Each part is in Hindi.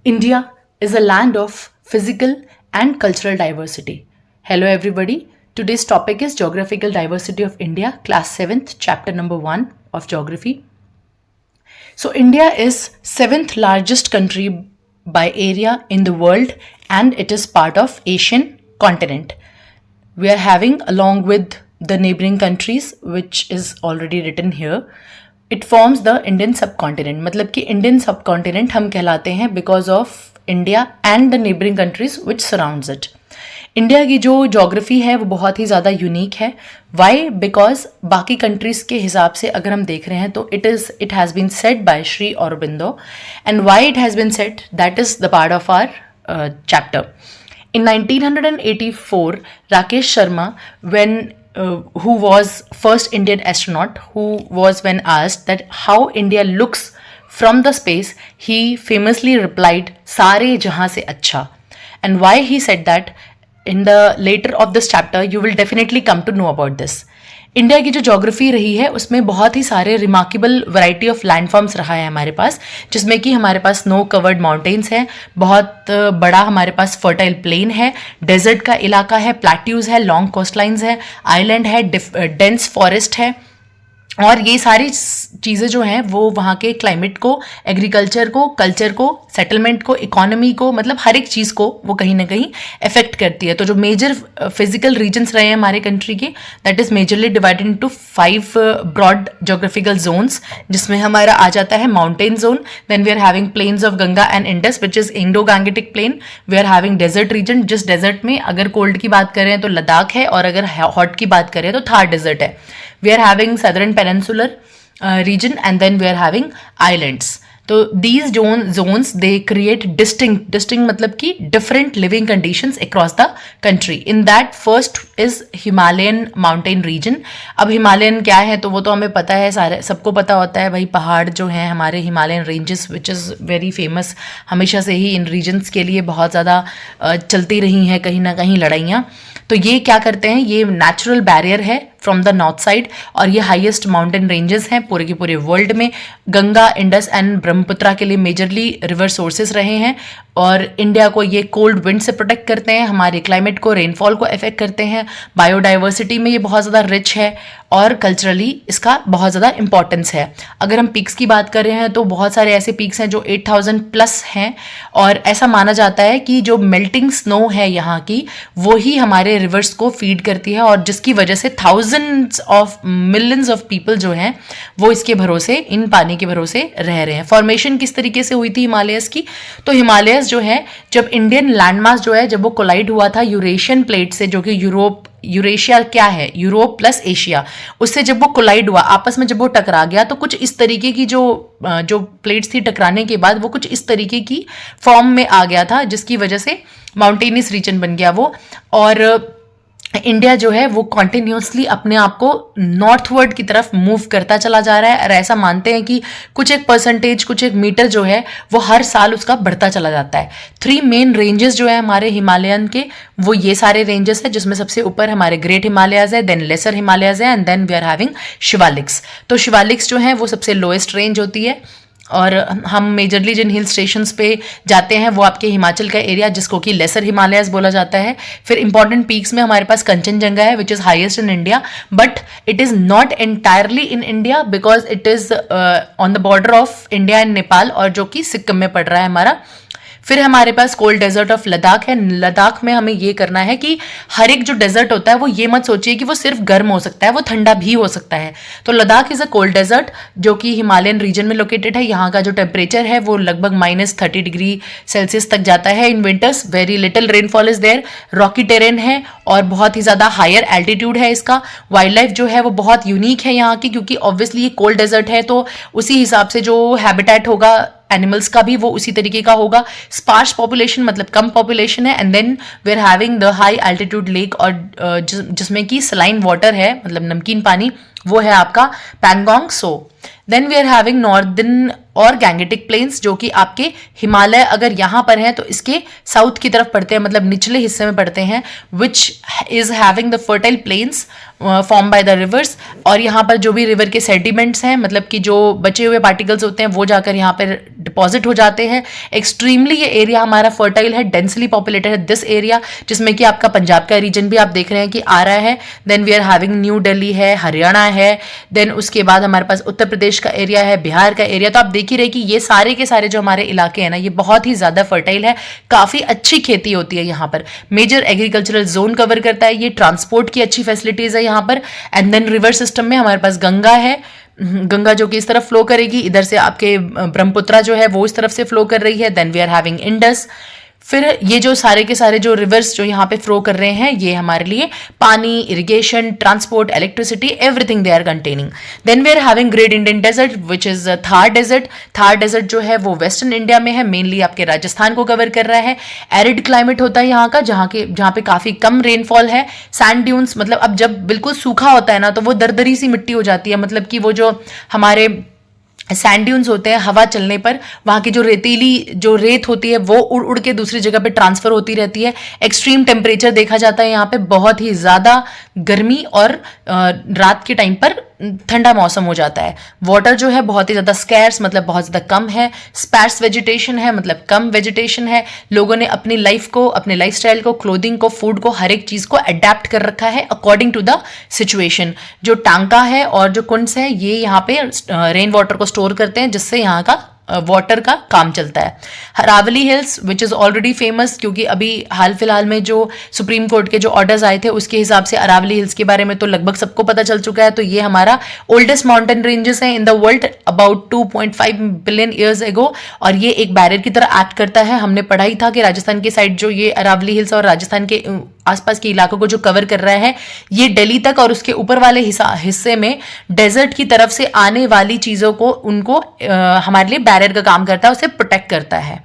India is a land of physical and cultural diversity. Hello, everybody. Today's topic is Geographical Diversity of India, Class 7th, Chapter number 1 of Geography. So, India is 7th largest country by area in the world and it is part of Asian continent. We are having, along with the neighboring countries, which is already written here, it forms the Indian subcontinent. मतलब कि Indian subcontinent हम कहलाते हैं because of India and the neighboring countries which surrounds it. India की जो जोग्राफी है वो बहुत ही ज़्यादा यूनिक है. वाई? बिकॉज बाकी कंट्रीज़ के हिसाब से अगर हम देख रहे हैं तो it has been said by Shri Aurobindo. And why it has been said, that is the part of our chapter. In 1984, Rakesh Sharma, who was first Indian astronaut, who was when asked that how India looks from the space, he famously replied, "Sare jahan se acha." And why he said that, in the later of this chapter, you will definitely come to know about this. India की जो जोग्राफी रही है उसमें बहुत ही सारे रिमार्केबल वैरायटी ऑफ लैंडफॉर्म्स रहा है हमारे पास, जिसमें कि हमारे पास स्नो कवर्ड माउंटेन्स हैं, बहुत बड़ा हमारे पास फर्टाइल प्लेन है, डेजर्ट का इलाका है, प्लेट्यूज है, लॉन्ग कोस्टलाइंस है, आइलैंड है, डेंस फॉरेस्ट है. और ये सारी चीज़ें जो हैं वो वहाँ के क्लाइमेट को, एग्रीकल्चर को, कल्चर को, सेटलमेंट को, इकोनॉमी को, मतलब हर एक चीज़ को वो कहीं ना कहीं अफेक्ट करती है. तो जो मेजर फिजिकल रीजन्स रहे हैं हमारे कंट्री के, that is majorly divided into 5 broad geographical zones, जिसमें हमारा आ जाता है mountain zone. Then we are having plains of Ganga and Indus which is Indo gangetic plain. We are having desert region, जिस डेजर्ट में अगर कोल्ड की बात करें तो लद्दाख है, और अगर हॉट की बात करें तो थार डेजर्ट है. We are having southern peninsular region, and then we are having islands. So these zones they create distinct मतलब कि different living conditions across the country. In that first is Himalayan mountain region. अब हिमालयन क्या है तो वो तो हमें पता है, सारे सबको पता होता है भाई. पहाड़ जो हैं हमारे Himalayan ranges which is very famous, हमेशा से ही इन रीजन्स के लिए बहुत ज़्यादा चलती रही हैं कहीं ना कहीं लड़ाइयाँ. तो ये क्या करते हैं, ये नेचुरल बैरियर है फ्रॉम द नॉर्थ साइड, और ये हाईएस्ट माउंटेन रेंजेस हैं पूरे के पूरे वर्ल्ड में. गंगा, इंडस एंड ब्रह्मपुत्रा के लिए मेजरली रिवर सोर्सेज रहे हैं, और इंडिया को ये कोल्ड विंड से प्रोटेक्ट करते हैं, हमारे क्लाइमेट को, रेनफॉल को अफेक्ट करते हैं. बायोडाइवर्सिटी में ये बहुत ज़्यादा रिच है, और कल्चरली इसका बहुत ज़्यादा इंपॉर्टेंस है. अगर हम पीक्स की बात कर रहे हैं तो बहुत सारे ऐसे पीक्स हैं जो 8000 प्लस हैं, और ऐसा माना जाता है कि जो मेल्टिंग स्नो है यहाँ की वो ही हमारे रिवर्स को फीड करती है, और जिसकी वजह से thousands of millions of people जो हैं वो इसके भरोसे, इन पानी के भरोसे रह रहे हैं. फॉर्मेशन किस तरीके से हुई थी हिमालयस की? तो हिमालयस जो है, जब इंडियन लैंडमास जो है, जब वो कोलाइड हुआ था यूरेशियन प्लेट से, जो कि यूरेशिया क्या है, यूरोप प्लस एशिया, उससे जब वो कोलाइड हुआ, आपस में जब वो टकरा गया, तो कुछ इस तरीके की जो प्लेट्स थी, टकराने के बाद वो कुछ इस तरीके की फॉर्म में आ गया था, जिसकी वजह से माउंटेनियस रीजन बन गया वो. और इंडिया जो है वो कॉन्टिन्यूसली अपने आप को नॉर्थवर्ड की तरफ मूव करता चला जा रहा है, और ऐसा मानते हैं कि कुछ एक परसेंटेज, कुछ एक मीटर जो है वो हर साल उसका बढ़ता चला जाता है. 3 मेन रेंजेस जो है हमारे हिमालयन के, वो ये सारे रेंजेस है, जिसमें सबसे ऊपर हमारे ग्रेट हिमालयाज है, देन लेसर हिमालयाज है, and then we are having Shivaliks. तो शिवालिक्स जो है वो सबसे लोएस्ट रेंज होती है, और हम मेजरली जिन हिल स्टेशंस पे जाते हैं वो आपके हिमाचल का एरिया, जिसको कि लेसर हिमालयाज बोला जाता है. फिर इंपॉर्टेंट पीक्स में हमारे पास कंचनजंगा है which is highest in India, but it is not entirely in India because it is on the border of India and Nepal, और जो कि सिक्किम में पड़ रहा है हमारा. फिर हमारे पास कोल्ड डेजर्ट ऑफ लद्दाख है. लद्दाख में हमें ये करना है कि हर एक जो डेजर्ट होता है वो ये मत सोचिए कि वो सिर्फ गर्म हो सकता है, वो ठंडा भी हो सकता है. तो Ladakh is a cold desert जो कि हिमालयन रीजन में लोकेटेड है. यहाँ का जो टेम्परेचर है वो लगभग -30 डिग्री सेल्सियस तक जाता है in winters. Very little rainfall is there. Rocky terrain है और बहुत ही ज़्यादा हायर एल्टीट्यूड है इसका. वाइल्ड लाइफ जो है वो बहुत यूनिक है यहाँ की, क्योंकि ऑब्वियसली ये कोल्ड डेजर्ट है, तो उसी हिसाब से जो हैबिटेट होगा एनिमल्स का भी वो उसी तरीके का होगा. स्पार्स पॉपुलेशन मतलब कम पॉपुलेशन है, and then we are having the high altitude lake, और जिसमें कि सलाइन वाटर है, मतलब नमकीन पानी, वो है आपका Pangong Tso. Then we are having northern और गैंगेटिक प्लेन्स, जो कि आपके हिमालय अगर यहाँ पर हैं तो इसके साउथ की तरफ पड़ते हैं, मतलब निचले हिस्से में पड़ते हैं, which is having the fertile planes form by the reverse. और यहाँ पर जो भी रिवर के सेडिमेंट्स हैं, मतलब कि जो बचे हुए पार्टिकल्स होते हैं, वो जाकर यहाँ पर डिपॉजिट हो जाते हैं। एक्सट्रीमली ये एरिया हमारा फर्टाइल है, डेंसली पॉपुलेटेड है दिस एरिया, जिसमें कि आपका पंजाब का रीजन भी आप देख रहे हैं कि आ रहा है। Then we are having new Delhi है, हरियाणा है, देन उसके बाद हमारे पास उत्तर प्रदेश का एरिया है, बिहार का एरिया। तो आप देख ही रहे कि ये सारे के सारे जो हमारे इलाके हैं ना, ये बहुत ही ज्यादा फर्टाइल है, काफी अच्छी खेती होती है यहाँ पर। मेजर एग्रीकल्चरल जोन कवर करता है ये, ट्रांसपोर्ट की अच्छी फैसिलिटीज है यहाँ पर। एंड देन रिवर सिस्टम में हमारे पास गंगा है, गंगा जो कि इस तरफ फ्लो करेगी, इधर से आपके ब्रह्मपुत्रा जो है वो इस तरफ से फ्लो कर रही है। Then we are having Indus. फिर ये जो सारे के सारे जो रिवर्स जो यहाँ पे फ्लो कर रहे हैं, ये हमारे लिए पानी, irrigation, transport, electricity, everything they are containing. Then we are having great Indian desert which is Thar desert. Thar desert जो है वो वेस्टर्न इंडिया में है, मेनली आपके राजस्थान को कवर कर रहा है। एरिड क्लाइमेट होता है यहाँ का, जहाँ पे काफी कम रेनफॉल है। सैंड ड्यून्स, मतलब अब जब बिल्कुल सूखा होता है ना, तो वो दरदरी सी मिट्टी हो जाती है, मतलब कि वो जो हमारे सैंड ड्यून्स होते हैं, हवा चलने पर वहाँ की जो रेतीली जो रेत होती है वो उड़ उड़ के दूसरी जगह पे ट्रांसफर होती रहती है। एक्सट्रीम टेम्परेचर देखा जाता है यहाँ पे, बहुत ही ज़्यादा गर्मी और रात के टाइम पर ठंडा मौसम हो जाता है। वाटर जो है बहुत ही ज़्यादा स्कैर्स, मतलब बहुत ज़्यादा कम है। स्पैर्स वेजिटेशन है, मतलब कम वेजिटेशन है। लोगों ने अपनी लाइफ को, अपने लाइफस्टाइल को, क्लोथिंग को, फूड को, हर एक चीज़ को अडेप्ट कर रखा है अकॉर्डिंग टू द सिचुएशन। जो टांका है और जो कुंड्स है, ये यहाँ पे रेन वाटर को स्टोर करते हैं, जिससे यहाँ का वाटर का काम चलता है। Aravalli hills which is already famous, क्योंकि अभी हाल फिलहाल में जो सुप्रीम कोर्ट के जो ऑर्डर्स आए थे उसके हिसाब से अरावली हिल्स के बारे में तो लगभग सबको पता चल चुका है। तो ये हमारा ओल्डेस्ट माउंटेन रेंजेस हैं in the world, about 2.5 billion years ago, और ये एक बैरियर की तरह एक्ट करता है। हमने पढ़ा ही था कि राजस्थान की साइड जो ये अरावली हिल्स और राजस्थान के आसपास के इलाकों को जो कवर कर रहा है, ये दिल्ली तक और उसके ऊपर वाले हिस्से में डेजर्ट की तरफ से आने वाली चीज़ों को, उनको हमारे लिए बैरियर का काम करता है, उसे प्रोटेक्ट करता है।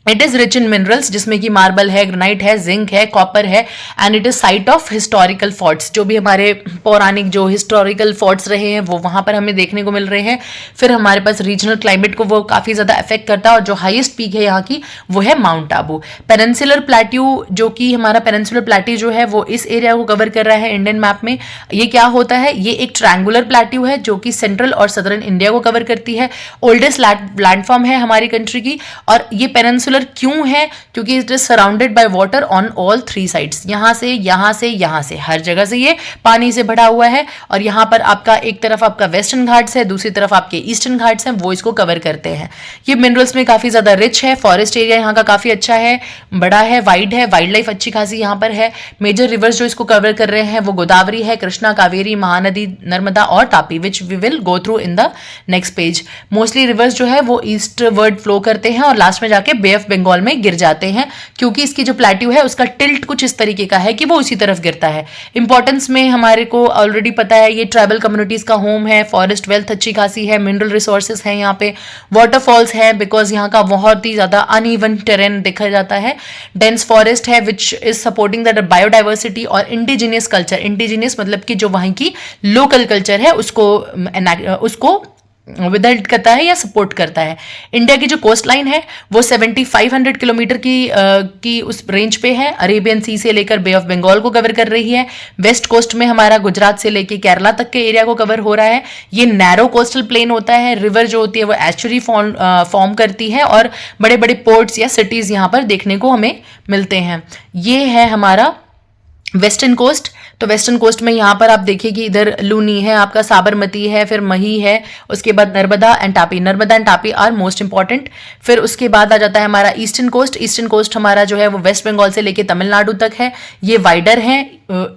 It is rich in minerals, जिसमें कि मार्बल है, ग्रेनाइट है, जिंक है, कॉपर है। And it is site of historical forts, जो भी हमारे पौराणिक जो हिस्टोरिकल फोर्ट्स रहे हैं वो वहाँ पर हमें देखने को मिल रहे हैं। फिर हमारे पास रीजनल क्लाइमेट को वो काफ़ी ज़्यादा अफेक्ट करता है, और जो हाईएस्ट पीक है यहाँ की वो है माउंट आबू। पेनिनसुलर प्लेट्यू, जो कि हमारा पेनिनसुलर प्लेट्यू जो है वो इस एरिया को कवर कर रहा है इंडियन मैप में। ये क्या होता है, ये एक ट्रायंगुलर प्लेट्यू है जो कि सेंट्रल और सदर्न इंडिया को कवर करती है। ओल्डेस्ट लैंडफॉर्म है हमारी कंट्री की। और ये पेनिनसुलर क्यों है, क्योंकि it is surrounded by water on all three sides, यहाँ से यहाँ से यहाँ से, हर जगह से ये पानी से भरा हुआ है। और यहाँ पर आपका एक तरफ आपका वेस्टर्न घाट्स है, दूसरी तरफ आपके ईस्टर्न घाट्स हैं, वो इसको कवर करते हैं। ये मिनरल्स में काफी ज्यादा रिच है। फॉरेस्ट एरिया यहाँ का काफी अच्छा है, बड़ा है, वाइड है, वाइल्ड लाइफ अच्छी खासी यहाँ पर है। मेजर रिवर्स जो इसको कवर कर रहे हैं वो गोदावरी है, कृष्णा, कावेरी, महानदी, नर्मदा और Tapi, which we will go through in the next page. Mostly rivers जो है वो ईस्ट वर्ड फ्लो करते हैं और लास्ट में जाके बे ऑफ बंगाल में गिर जाते हैं, क्योंकि इसकी जो प्लेट्यू है उसका टिल्ट कुछ इस तरीके का है कि वो उसी तरफ गिरता है। इंपॉर्टेंस में हमारे को ऑलरेडी पता है, ये ट्राइबल कम्युनिटीज का होम है। फॉरेस्ट वेल्थ अच्छी खासी है, मिनरल रिसोर्सेज हैं यहाँ पे, वाटरफॉल्स हैं, बिकॉज यहाँ का बहुत ही ज्यादा अनइवन टेरेन देखा जाता है। डेंस फॉरेस्ट है which is supporting the biodiversity और इंडिजिनियस कल्चर। इंडिजिनियस मतलब कि जो वहीं की लोकल कल्चर है उसको विदल्ट करता है या सपोर्ट करता है। इंडिया की जो कोस्ट लाइन है वो 7500 किलोमीटर की उस रेंज पे है। अरेबियन सी से लेकर बे ऑफ बंगाल को कवर कर रही है। वेस्ट कोस्ट में हमारा गुजरात से लेकर केरला तक के एरिया को कवर हो रहा है। ये नैरो कोस्टल प्लेन होता है। रिवर जो होती है वो एस्चुरी फॉर्म करती है और बड़े बड़े पोर्ट्स या सिटीज यहाँ पर देखने को हमें मिलते हैं। ये है हमारा वेस्टर्न कोस्ट। तो वेस्टर्न कोस्ट में यहाँ पर आप देखिए कि इधर लूनी है, आपका साबरमती है, फिर मही है, उसके बाद Narmada and Tapi. Narmada and Tapi are most important. फिर उसके बाद आ जाता है हमारा ईस्टर्न कोस्ट। ईस्टर्न कोस्ट हमारा जो है वो वेस्ट बंगाल से लेके तमिलनाडु तक है। ये वाइडर है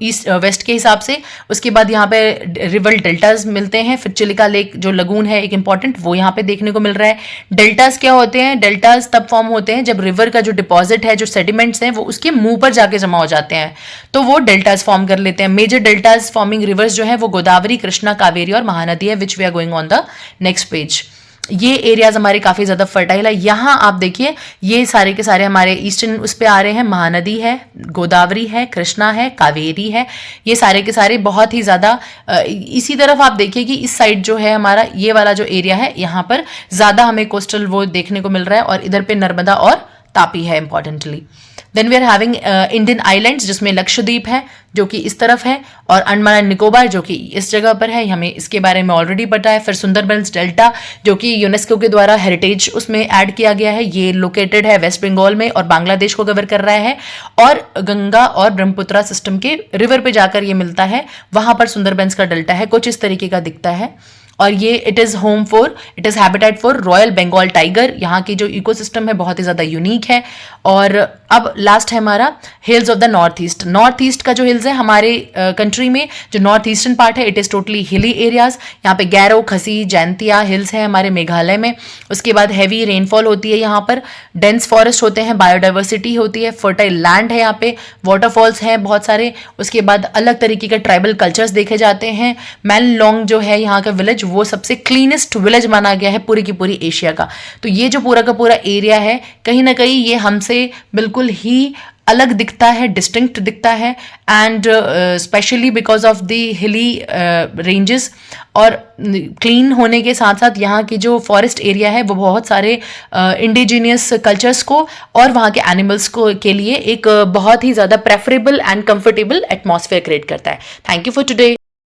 ईस्ट वेस्ट के हिसाब से। उसके बाद यहाँ पे रिवर डेल्टाज मिलते हैं। फिर चिलिका लेक जो लगून है एक इंपॉर्टेंट, वो यहाँ पे देखने को मिल रहा है। डेल्टाज क्या होते हैं? डेल्टाज तब फॉर्म होते हैं जब रिवर का जो डिपॉजिट है, जो सेडिमेंट्स हैं, वो उसके मुंह पर जाके जमा हो जाते हैं, तो वो डेल्टाज फॉर्म कर लेते हैं। मेजर डेल्टाज फॉर्मिंग रिवर्स जो है वो गोदावरी, कृष्णा, कावेरी और महानदी है, which we are going on the next page. ये एरियाज हमारे काफ़ी ज़्यादा फर्टाइल है। यहाँ आप देखिए ये सारे के सारे हमारे ईस्टर्न उस पे आ रहे हैं, महानदी है, गोदावरी है, कृष्णा है, कावेरी है, ये सारे के सारे बहुत ही ज़्यादा। इसी तरफ आप देखिए कि इस साइड जो है हमारा ये वाला जो एरिया है, यहाँ पर ज़्यादा हमें कोस्टल वो देखने को मिल रहा है, और इधर पे नर्मदा और तापी है importantly. Then we are having Indian islands, जिसमें लक्षद्वीप है जो कि इस तरफ है, और अंडमान एंड निकोबार जो कि इस जगह पर है, हमें इसके बारे में ऑलरेडी पता है। फिर सुंदरबंस डेल्टा जो कि यूनेस्को के द्वारा हेरिटेज उसमें ऐड किया गया है, ये लोकेटेड है वेस्ट बंगाल में और बांग्लादेश को कवर कर रहा है, और गंगा और ब्रह्मपुत्रा सिस्टम के रिवर पे जाकर ये मिलता है, वहां पर सुंदरबंस का डेल्टा है, कुछ इस तरीके का दिखता है। और ये it is habitat for royal Bengal tiger. यहाँ की जो इकोसिस्टम है बहुत ही ज़्यादा यूनिक है। और अब लास्ट है हमारा hills of the north east. North east का जो हिल्स है हमारे कंट्री में, जो नॉर्थ ईस्टर्न पार्ट है, it is totally hilly areas. यहाँ पे गैरो, खसी, जैंतिया हिल्स है हमारे मेघालय में। उसके बाद हैवी रेनफॉल होती है यहाँ पर, डेंस फॉरेस्ट होते हैं, बायोडाइवर्सिटी होती है, फर्टाइल लैंड है यहाँ पे, वाटरफॉल्स हैं बहुत सारे। उसके बाद अलग तरीके के ट्राइबल कल्चर्स देखे जाते हैं। मैनलोंग जो है यहाँ का विलेज, वो सबसे क्लीनेस्ट विलेज माना गया है पूरी की पूरी एशिया का। तो ये जो पूरा का पूरा एरिया है, कहीं ना कहीं ये हमसे बिल्कुल ही अलग दिखता है, डिस्टिंक्ट दिखता है, and specially because of the hilly ranges. और क्लीन होने के साथ साथ यहाँ की जो फॉरेस्ट एरिया है वो बहुत सारे इंडिजीनियस कल्चर्स को और वहाँ के एनिमल्स को के लिए एक बहुत ही ज़्यादा preferable and comfortable atmosphere create करता है। Thank you for today.